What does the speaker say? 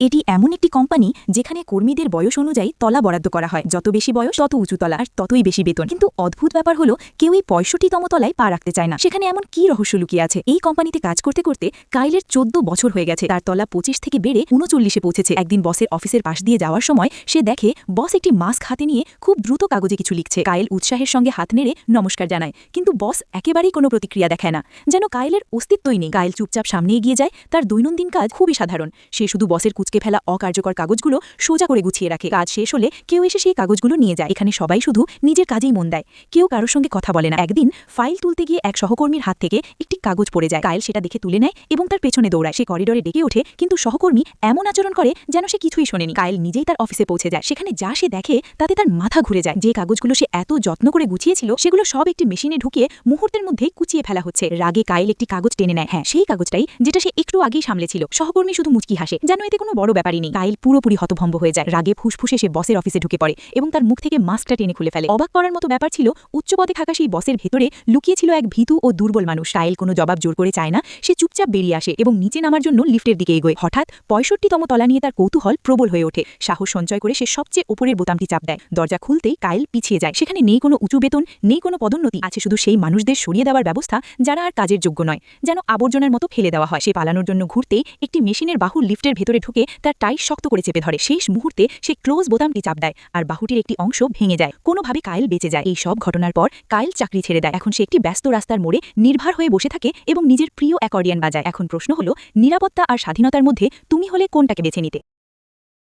এটি এমন একটি কোম্পানি যেখানে কর্মীদের বয়স অনুযায়ী তলা বরাদ্দ করা হয়, যত বেশি বয়স তত উঁচু তলা আর ততই বেশি বেতন। কিন্তু অদ্ভুত ব্যাপার হলো কেউই 65তম তলায় পা রাখতে চায় না। সেখানে এমন কি রহস্য লুকিয়ে আছে? এই কোম্পানিতে কাজ করতে করতে কাইলের 14 বছর হয়ে গেছে। তার তলা 25 থেকে বেড়ে 39-এ পৌঁছেছে। একদিন বসের অফিসের পাশ দিয়ে যাওয়ার সময় সে দেখে বস একটি মাস্ক হাতে নিয়ে খুব দ্রুত কাগজে কিছু লিখছে। কাইল উৎসাহের সঙ্গে হাত নেড়ে নমস্কার জানায়, কিন্তু বস একেবারেই কোনো প্রতিক্রিয়া দেখায় না, যেন কাইলের অস্তিত্বই নেই। কাইল চুপচাপ সামনে এগিয়ে যায়। তার দৈনন্দিন কাজ খুবই সাধারণ। সে শুধু বসের কুচকে ফেলা অকার্যকর কাগজগুলো সোজা করে গুছিয়ে রাখে। কাজ শেষ হলে কেউ এসে সেই কাগজগুলো নিয়ে যায়। এখানে সবাই শুধু নিজের কাজেই মন দেয়, কেউ কারোর সঙ্গে কথা বলে না। একদিন ফাইল তুলতে গিয়ে এক সহকর্মীর হাত থেকে একটি কাগজ পড়ে যায়। কাইল সেটা দেখে তুলে নেয় এবং তার পেছনে দৌড়ায়। সে করিডোরে ডেকে ওঠে, কিন্তু সহকর্মী এমন আচরণ করে যেন সে কিছুই শোনেনি। কাইল নিজেই তার অফিসে পৌঁছে যায়। সেখানে যা সে দেখে তাতে তার মাথা ঘুরে যায়। যে কাগজগুলো সে এত যত্ন করে গুছিয়েছিল সেগুলো সব একটি মেশিনে ঢুকিয়ে মুহূর্তের মধ্যেই কুচিয়ে ফেলা হচ্ছে। রাগে কাইল একটি কাগজ টেনে নেয়, হ্যাঁ সেই কাগজটাই যেটা সে একটু আগেই সামলেছিল। সহকর্মী শুধু মুচকি হাসে, যেন এতে কোনো বড় ব্যাপারই নেই। কাইল পুরোপুরি হতভম্ব হয়ে যায়। রাগে ফুসফুসে সে বসের অফিসে ঢুকে পড়ে এবং তার মুখ থেকে মাস্কটা টেনে খুলে ফেলে। অবাক করার মতো ব্যাপার ছিল, উচ্চপদে থাকা সেই বসের ভেতরে লুকিয়েছিল এক ভীতু ও দুর্বল মানুষ। কাইল কোনো জবাব জোর করে চায় না। সে চুপচাপ বেরিয়ে আসে এবং নিচে নামার জন্য লিফটের দিকে এগোয়। হঠাৎ 65তম তলা নিয়ে তার কৌতূহল প্রবল হয়ে ওঠে। সাহস সঞ্চয় করে সে সবচেয়ে উপরের বোতামটি চাপ দেয়। দরজা খুলতেই কাইল পিছিয়ে যায়। সেখানে নেই কোনো উঁচু বেতন, নেই কোনো পদোন্নতি, আছে শুধু সেই মানুষদের সরিয়ে দেওয়ার ব্যবস্থা যারা আর কাজের যোগ্য নয়, যেন আবর্জনার মতো ফেলে দেওয়া হয়। সে পালানোর জন্য ঘুরতেই একটি মেশিনের বাহু লিফটের ভেতরে ঢুকে তার টাই শক্ত করে চেপে ধরে। শেষ মুহূর্তে সে ক্লোজ বোতামটি চাপ দেয় আর বাহুটির একটি অংশ ভেঙে যায়। কোনোভাবে কাইল বেঁচে যায়। এই সব ঘটনার পর কাইল চাকরি ছেড়ে দেয়। এখন সে একটি ব্যস্ত রাস্তার মোড়ে নির্ভর হয়ে বসে থাকে এবং নিজের প্রিয় অ্যাকর্ডিয়ান বাজায়। এখন প্রশ্ন হলো, নিরাপত্তা আর স্বাধীনতার মধ্যে তুমি হলে কোনটাকে বেছে নিতে?